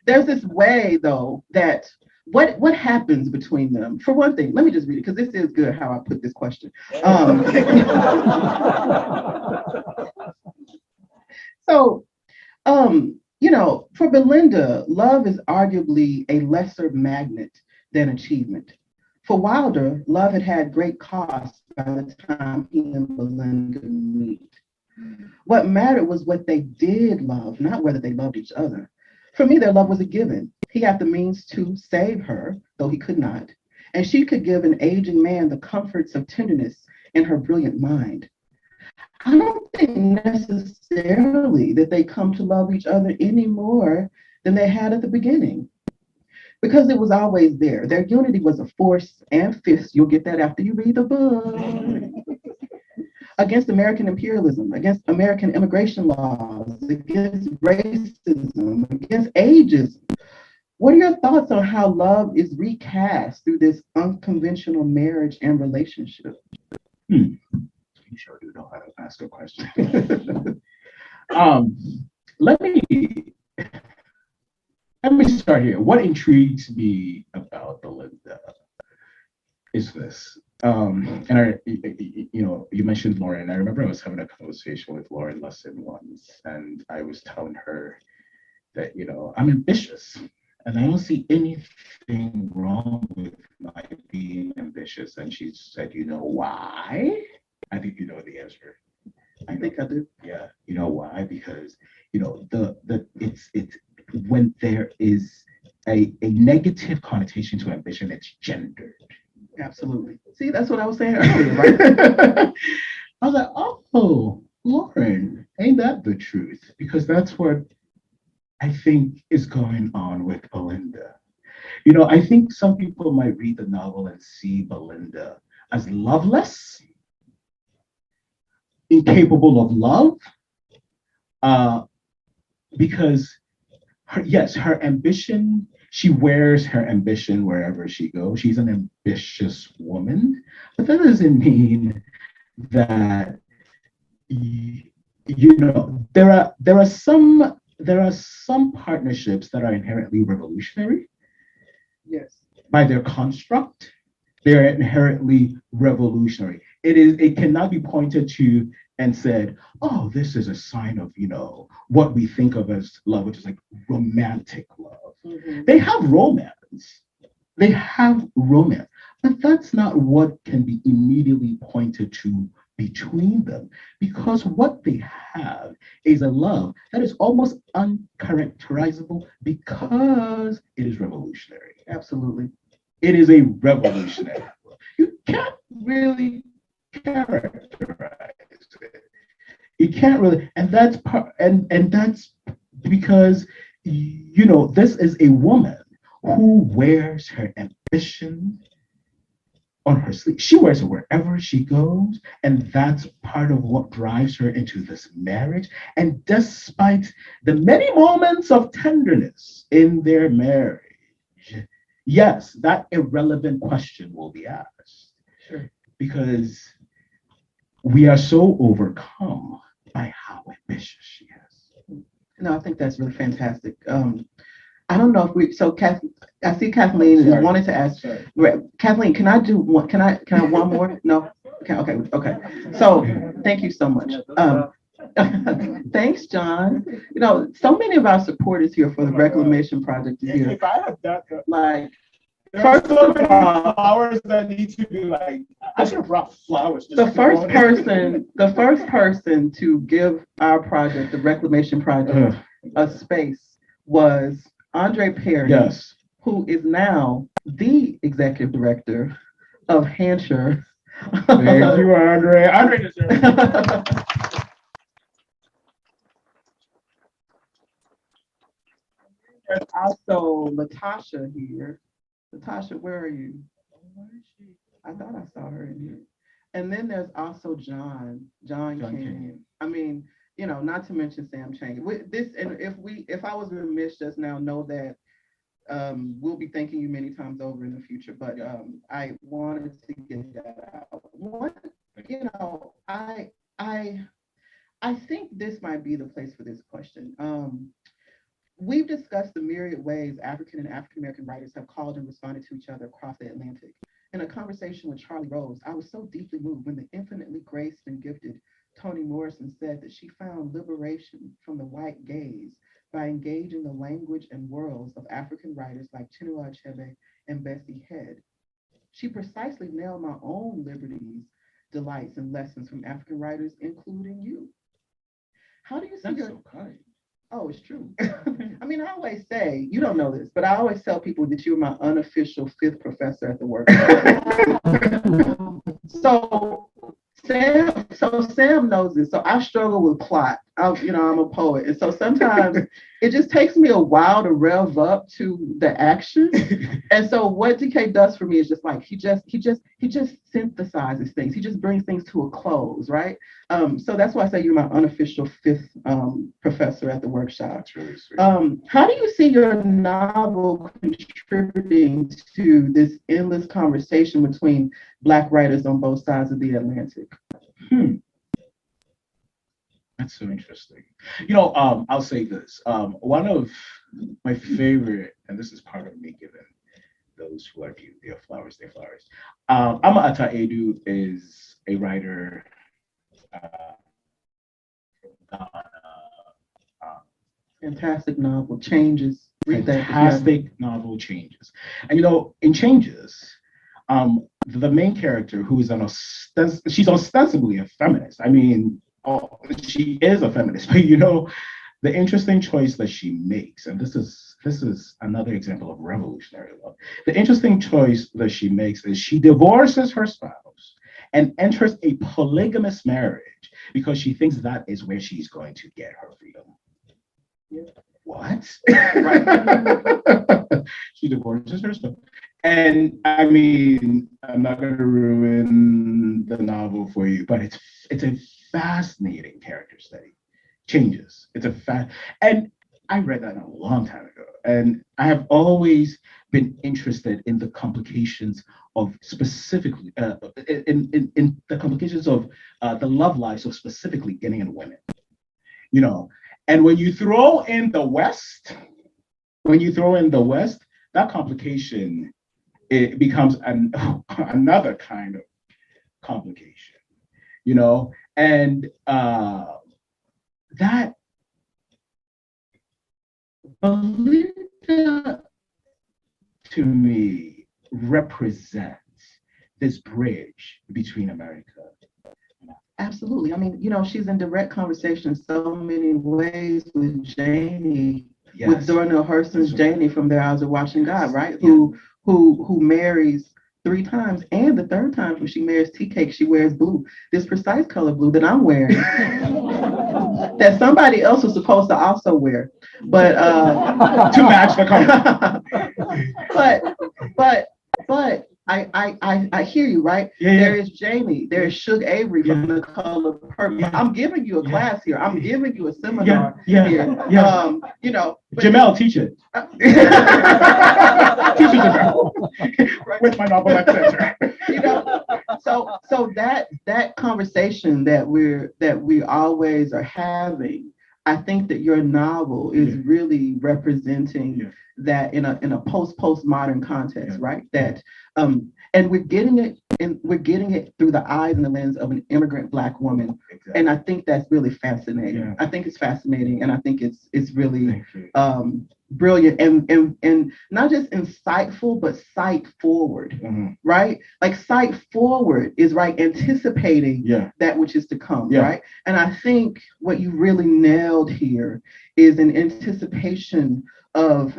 this way though that what happens between them? For one thing, let me just read it because this is good how I put this question. So, for Belinda, love is arguably a lesser magnet than achievement. For Wilder, love had great cost by the time he and Belinda meet. What mattered was what they did love, not whether they loved each other. For me, their love was a given. He had the means to save her, though he could not, and she could give an aging man the comforts of tenderness in her brilliant mind. I don't think necessarily that they come to love each other any more than they had at the beginning, because it was always there. Their unity was a force and fist. You'll get that after you read the book. Against American imperialism, against American immigration laws, against racism, against ageism. What are your thoughts on how love is recast through this unconventional marriage and relationship? You sure do know how to ask a question. Let me start here. What intrigues me about Belinda is this. And you mentioned Lauren. I remember I was having a conversation with Lauren Lesson once, and I was telling her that, I'm ambitious, and I don't see anything wrong with my being ambitious. And she said, why? I think you know the answer. I think I do. Yeah, you know why? Because it's when there is a negative connotation to ambition, it's gendered. Absolutely. See, that's what I was saying earlier, right? I was like, oh, Lauren, ain't that the truth? Because that's what I think is going on with Belinda. I think some people might read the novel and see Belinda as loveless, incapable of love, because her ambition, she wears her ambition wherever she goes. She's an ambitious woman, but that doesn't mean that there are some partnerships that are inherently revolutionary. Yes. By their construct, they're inherently revolutionary. It cannot be pointed to and said, oh, this is a sign of, what we think of as love, which is like romantic love. Mm-hmm. They have romance, but that's not what can be immediately pointed to between them, because what they have is a love that is almost uncharacterizable because it is revolutionary. Absolutely. It is a revolutionary love. You can't really characterize it. You can't really, and that's because this is a woman who wears her ambition on her sleeve. She wears it wherever she goes, and that's part of what drives her into this marriage. And despite the many moments of tenderness in their marriage, yes, that irrelevant question will be asked. Sure. Because we are so overcome by how ambitious she is. No, I think that's really fantastic. I don't know if I see Kathleen is wanting to ask. Kathleen, can I do one? Can I one more? No? Okay. So thank you so much. Thanks, John. So many of our supporters here for the Reclamation Project is here. If I had that, first of all, flowers that need to be I should have brought flowers. The first person to give our project, the Reclamation Project, a space was Andre Perry, yes, who is now the executive director of Hansher. Thank you, Andre. Andre deserves it. there's also Latasha here. Latasha, where are you? I thought I saw her in here. And then there's also John Kenyon. I mean, not to mention Sam Chang. And if I was remiss just now, know that we'll be thanking you many times over in the future. But I wanted to get that out. I think this might be the place for this question. We've discussed the myriad ways African and African American writers have called and responded to each other across the Atlantic. In a conversation with Charlie Rose, I was so deeply moved when the infinitely graced and gifted Toni Morrison said that she found liberation from the white gaze by engaging the language and worlds of African writers like Chinua Achebe and Bessie Head. She precisely nailed my own liberties, delights, and lessons from African writers, including you. How do you see your... so kind. Oh, it's true. I mean, I always say, you don't know this, but I always tell people that you're my unofficial fifth professor at the workshop. Sam knows this. So I struggle with plot. I'm a poet. And so sometimes it just takes me a while to rev up to the action. And so what DK does for me is just like, he just synthesizes things. He just brings things to a close, right? So that's why I say you're my unofficial fifth professor at the workshop. That's really sweet. How do you see your novel contributing to this endless conversation between Black writers on both sides of the Atlantic? That's so interesting. I'll say this. One of my favorite, and this is part of me giving those who are due their flowers, Ama Ata Edu is a writer from Ghana. Fantastic novel, Changes. Fantastic novel, Changes. And in Changes, the main character, who is she's ostensibly a feminist. I mean, she is a feminist, but the interesting choice that she makes, and this is another example of revolutionary love. The interesting choice that she makes is she divorces her spouse and enters a polygamous marriage because she thinks that is where she's going to get her freedom. Yeah. What? She divorces her spouse. And I mean, I'm not going to ruin the novel for you, but it's a fascinating character study. Changes. And I read that a long time ago, and I have always been interested in the complications of specifically in the complications of the love lives of specifically Guinean women. And when you throw in the West, that complication, it becomes another kind of complication, and that Belinda, to me, represents this bridge between America. Absolutely. I mean, she's in direct conversation in so many ways with Janie, yes, with Zora Neale Hurston's Janie from Their Eyes Are Watching God, right? Yeah. Who marries 3 times, and the 3rd time when she marries Tea Cake, she wears blue, this precise color blue that I'm wearing, that somebody else was supposed to also wear, but to match the color. but I hear you, right? Yeah. There is Jamie, there is Suge Avery from The Color Purple. Yeah. I'm giving you a class here. I'm giving you a seminar here. Yeah. Jamel, teach it. Teach it, Jamel. With my novel center. So that conversation that we always are having, I think that your novel is really representing that in a postmodern context, right? That and we're getting it through the eyes and the lens of an immigrant Black woman. Exactly. And I think that's really fascinating. Yeah. I think it's fascinating, and I think it's really brilliant and not just insightful, but sight forward, right? Like sight forward is right, anticipating that which is to come, right? And I think what you really nailed here is in anticipation of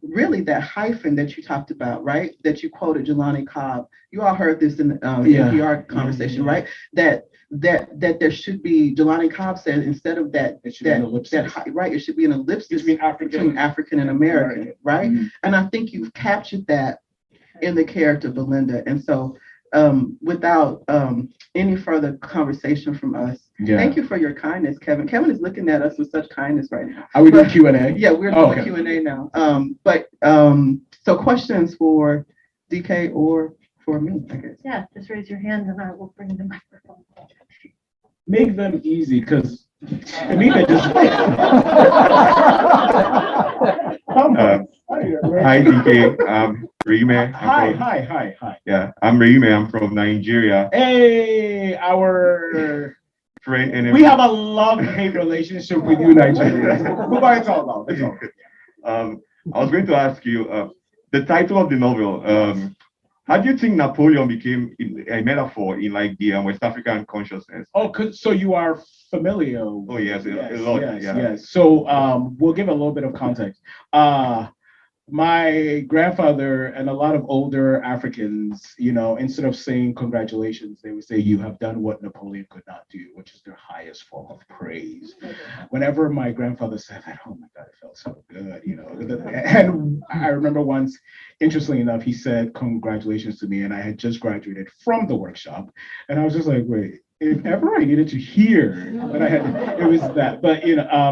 really that hyphen that you talked about, right? That you quoted Jelani Cobb. You all heard this in the NPR conversation, right? That there should be, Jelani Cobb said, instead of that, right, it should be an ellipsis between African and American, right? And I think you've captured that in the character Belinda. And so without any further conversation from us, thank you for your kindness, Kevin. Kevin is looking at us with such kindness right now. Are we doing Q&A? Yeah, we're doing Q&A now. So questions for DK or for me, I guess. Yeah, just raise your hand and I will bring the microphone. Make them easy, because Tameka just. Hi, DK. Reime. Hi. Yeah, I'm Reime. I'm from Nigeria. Hey, our Friend and we have a love-hate relationship with you, Nigerians. But it's all about. It's all good. I was going to ask you the title of the novel. How do you think Napoleon became a metaphor in like the West African consciousness? Oh, so you are familiar? Oh yes, a lot. Yes. So we'll give a little bit of context. My grandfather and a lot of older Africans, instead of saying congratulations, they would say, "You have done what Napoleon could not do," which is their highest form of praise. Whenever my grandfather said that, oh my God, it felt so good, And I remember once, interestingly enough, he said congratulations to me, and I had just graduated from the workshop, and I was just like, wait. If ever I needed to hear what I had, it was that. But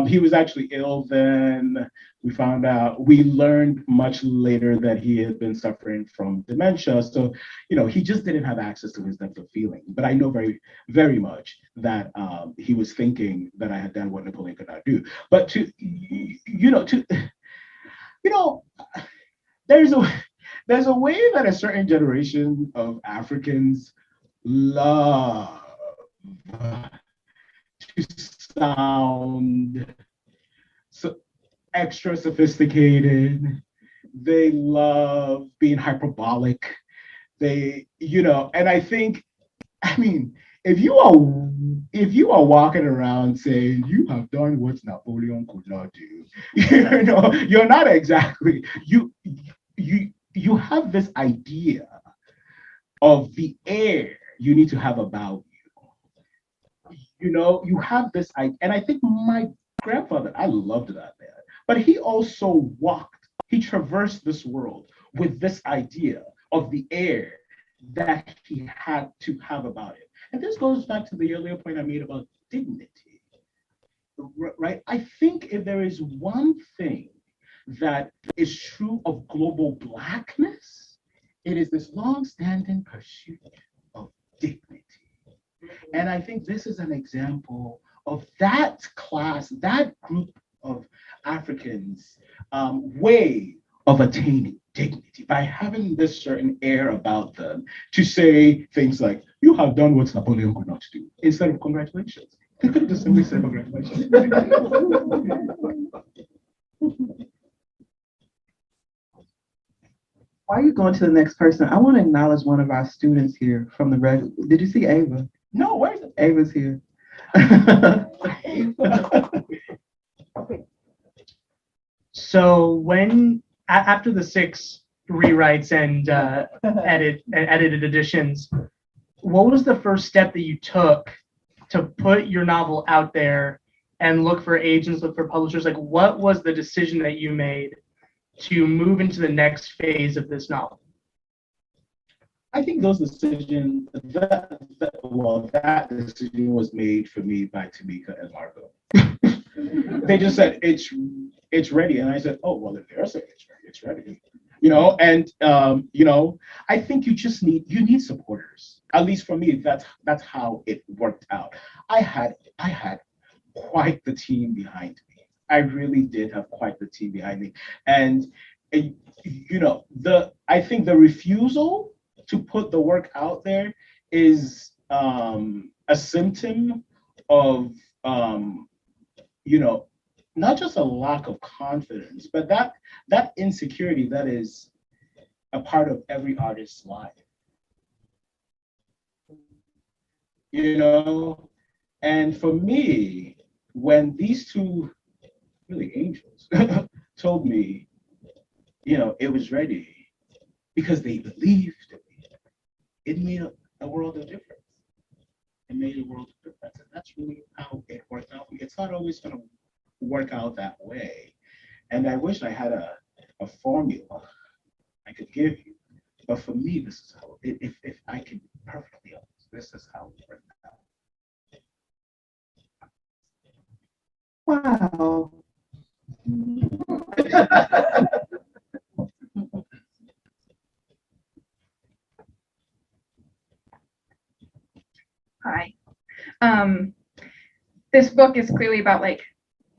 he was actually ill then. We learned much later that he had been suffering from dementia. So, he just didn't have access to his depth of feeling. But I know very, very much that he was thinking that I had done what Napoleon could not do. But there's a way that a certain generation of Africans love to sound so extra sophisticated. They love being hyperbolic. And I think, if you are walking around saying you have done what Napoleon could not do, you're not exactly, you have this idea of the air you need to have about you have this, and I think my grandfather, I loved that man, but he also he traversed this world with this idea of the air that he had to have about it. And this goes back to the earlier point I made about dignity, right? I think if there is one thing that is true of global Blackness, it is this long-standing pursuit of dignity. And I think this is an example of that class, that group of Africans' way of attaining dignity by having this certain air about them to say things like, you have done what Napoleon could not do, instead of congratulations. They could have just simply said congratulations. While are you going to the next person, I want to acknowledge one of our students here from the regular. Did you see Ava? No, where's it? Ava's here. So after the 6 rewrites and edited editions, what was the first step that you took to put your novel out there and look for agents, look for publishers? Like, what was the decision that you made to move into the next phase of this novel? I think those decisions, that decision was made for me by Tameka and Margot. They just said, it's ready. And I said, oh, well, if they're saying it's ready. I think you need supporters. At least for me, that's how it worked out. I had quite the team behind me. I really did have quite the team behind me. And, I think the refusal to put the work out there is a symptom of, not just a lack of confidence, but that insecurity that is a part of every artist's life. And for me, when these two really angels, told me, it was ready because they believed in me. It made a world of difference. It made a world of difference. And that's really how it worked out. It's not always going to work out that way. And I wish I had a formula I could give you. But for me, this is how, if I can be perfectly honest, this is how it worked out. Wow. Hi. This book is clearly about like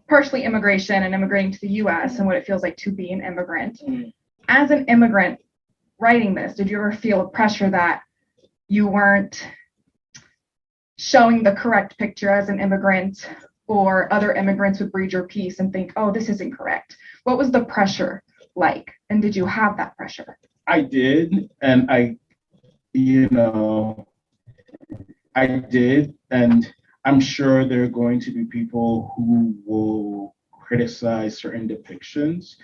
partially immigration and immigrating to the US and what it feels like to be an immigrant. As an immigrant writing this, did you ever feel a pressure that you weren't showing the correct picture as an immigrant, or other immigrants would read your piece and think, oh, this isn't correct? What was the pressure like? And did you have that pressure? I did, and I did, and I'm sure there are going to be people who will criticize certain depictions,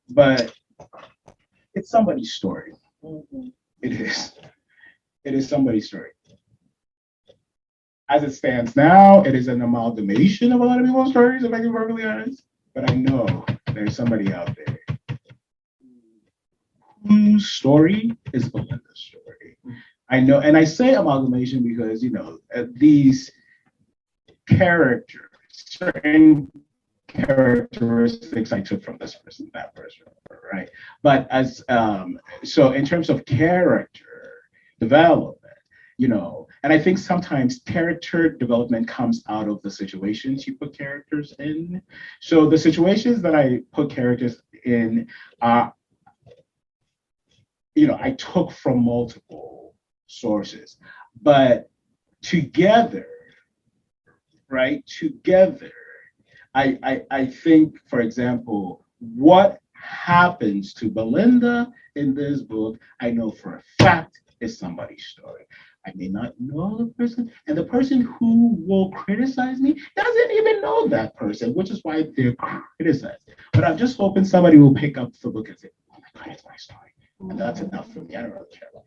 but it's somebody's story. It is. It is somebody's story. As it stands now, it is an amalgamation of a lot of people's stories, if I can be perfectly honest. But I know there's somebody out there whose story is Belinda's story. I know, and I say amalgamation because, these characters, certain characteristics I took from this person, that person, right? But so in terms of character development, and I think sometimes character development comes out of the situations you put characters in. So the situations that I put characters in, I took from multiple sources, but together, right? Together, I think, for example, what happens to Belinda in this book, I know for a fact is somebody's story. I may not know the person, and the person who will criticize me doesn't even know that person, which is why they're criticized. But I'm just hoping somebody will pick up the book and say, oh my God, it's my story. And that's enough for me. I don't really care about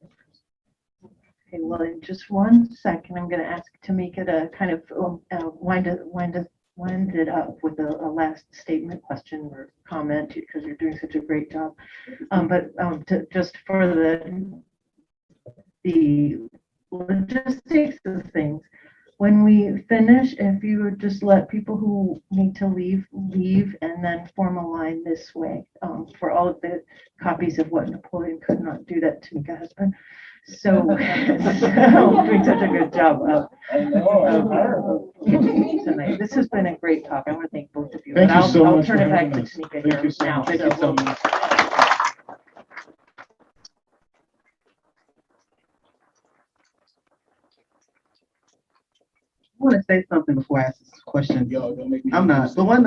it. Okay, well, in just 1 second, I'm going to ask Tameka to kind of wind it up with a last statement, question, or comment, because you're doing such a great job. Just for the logistics of things, when we finish, if you would just let people who need to leave, and then form a line this way for all of the copies of What Napoleon Could Not Do that Tameka has been so doing such a good job of tonight. This has been a great talk. I want to thank both of you. Thank you so I'll much turn it for back to having us. Tameka Thank here you so now. much. Thank you so much. I want to say something before I ask this question. Yo, don't make me. I'm not. But one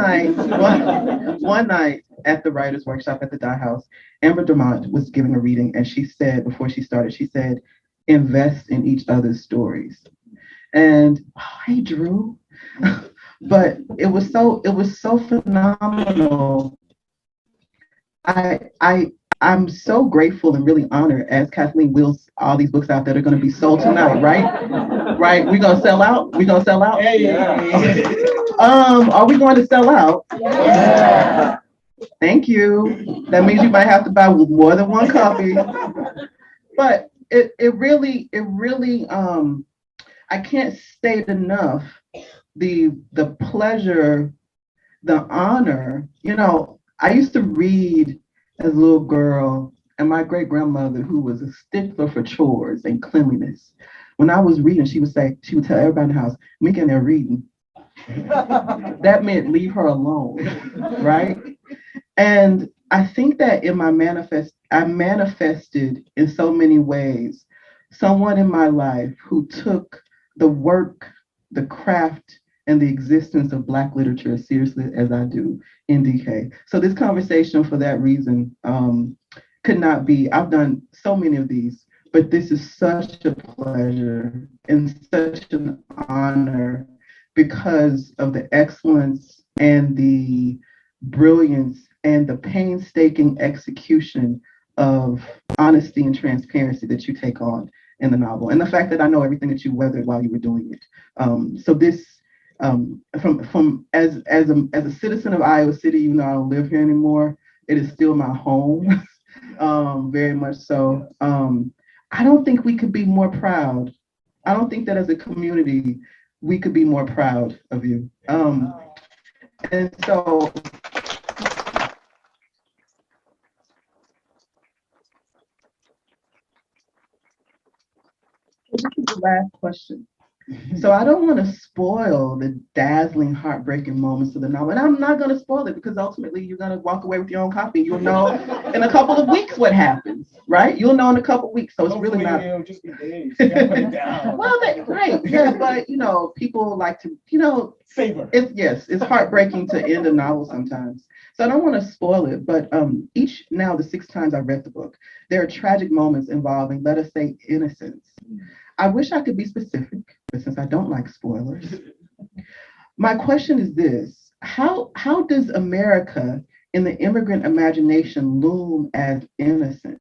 night at the writers' workshop at the Dye House, Amber Dumont was giving a reading, and she said, before she started, she said, invest in each other's stories. And hey, Drew. But it was so phenomenal. I'm so grateful and really honored as Kathleen wills all these books out that are going to be sold tonight, right? Right? We're going to sell out? We're going to sell out? Yeah. Are we going to sell out? Yeah. Thank you. That means you might have to buy more than one copy. But it really, I can't state enough the pleasure, the honor. I used to read as a little girl, and my great grandmother, who was a stickler for chores and cleanliness, when I was reading, she would tell everybody in the house, Mika and they're reading. That meant leave her alone, right? And I think that in my I manifested in so many ways someone in my life who took the work, the craft, and the existence of Black literature as seriously as I do in DK. So this conversation, for that reason, could not be. I've done so many of these, but this is such a pleasure and such an honor because of the excellence and the brilliance and the painstaking execution of honesty and transparency that you take on in the novel, and the fact that I know everything that you weathered while you were doing it. So this, from as a citizen of Iowa City, even though I don't live here anymore, it is still my home, very much so. I don't think we could be more proud. I don't think that as a community we could be more proud of you. And so this is the last question. So I don't want to spoil the dazzling, heartbreaking moments of the novel. And I'm not going to spoil it because ultimately you're going to walk away with your own copy. You'll know in a couple of weeks what happens, right? You'll know in a couple of weeks. So it's really not. It'll just be days. You gotta put it down. Well, right. Yeah, but people like to, Savor. It's heartbreaking to end a novel sometimes. So I don't want to spoil it, but the 6 times I read the book, there are tragic moments involving, let us say, innocence. I wish I could be specific, but since I don't like spoilers, my question is this: How does America in the immigrant imagination loom as innocent?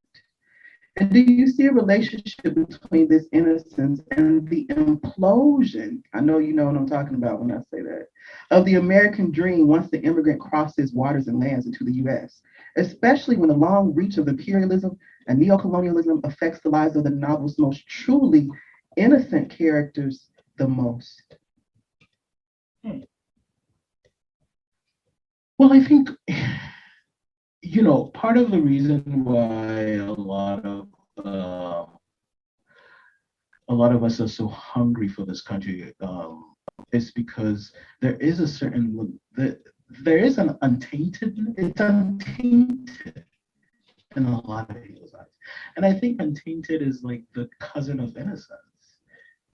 And do you see a relationship between this innocence and the implosion? I know you know what I'm talking about when I say that, of the American dream once the immigrant crosses waters and lands into the U.S., especially when the long reach of imperialism and neocolonialism affects the lives of the novel's most truly innocent characters the most. Well, I think, part of the reason why a lot of us are so hungry for this country is because there is an it's untainted in a lot of people's eyes. And I think untainted is like the cousin of innocence.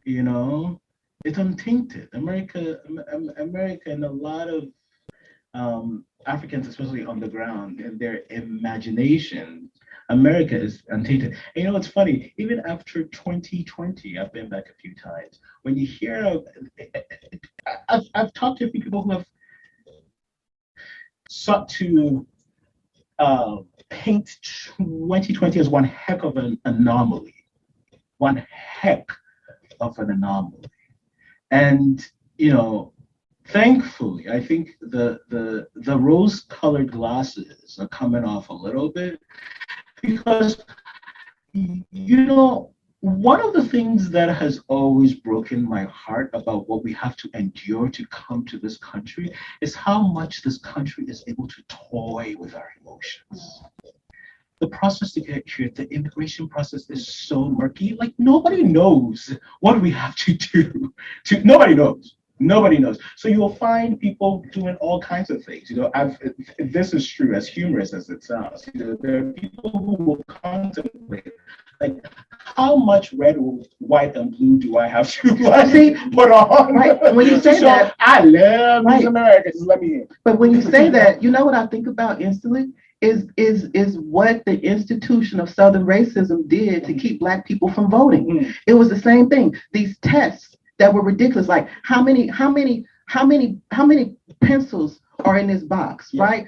It's untainted. America and a lot of Africans, especially on the ground, in their imagination, America is untainted. And it's funny, even after 2020, I've been back a few times. When you hear of, I've talked to a few people who have sought to paint 2020 as one heck of an anomaly. One heck of an anomaly. And, thankfully, I think the rose-colored glasses are coming off a little bit because, one of the things that has always broken my heart about what we have to endure to come to this country is how much this country is able to toy with our emotions. The process to get here, the immigration process is so murky. Like nobody knows what we have to do. Nobody knows. Nobody knows. So you will find people doing all kinds of things. This is true, as humorous as it sounds. There are people who will contemplate, like, how much red, white, and blue do I have to put on? Right. And when you say that, I love these Americans. Let me in. But when you say that, you know what I think about instantly? Is what the institution of Southern racism did to keep Black people from voting. Mm-hmm. It was the same thing. These tests that were ridiculous, like how many pencils are in this box, yeah. Right?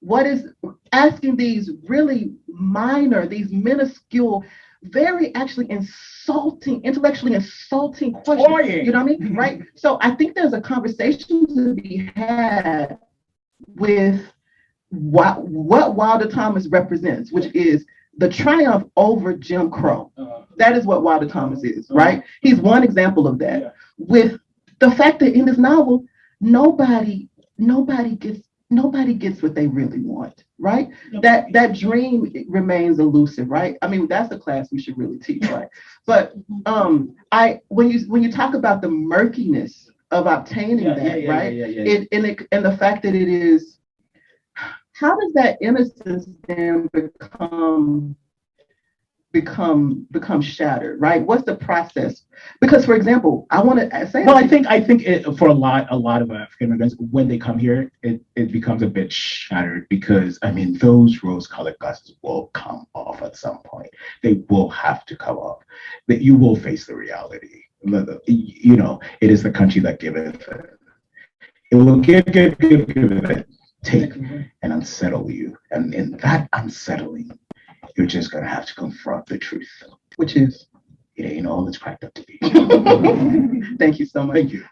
What is asking these really minor, these minuscule, very actually intellectually insulting questions. Oh, yeah. You know what I mean? Right? So I think there's a conversation to be had with what Wilder Thomas represents, which is the triumph over Jim Crow. That is what Wilder Thomas is, right? He's one example of that. Yeah. With the fact that in this novel, nobody gets what they really want, right? That dream remains elusive, right? I mean, that's a class we should really teach, right? But when you talk about the murkiness of obtaining right? And the fact that it is, how does that innocence then become shattered, right? What's the process? Because, for example, I want to say. Well, I think for a lot of African immigrants, when they come here, it becomes a bit shattered because those rose-colored glasses will come off at some point. They will have to come off. That you will face the reality. It is the country that giveth. It will give it, take, and unsettle you. And in that unsettling, you're just gonna have to confront the truth. Which is, It ain't all it's cracked up to be. thank you so much. Thank you.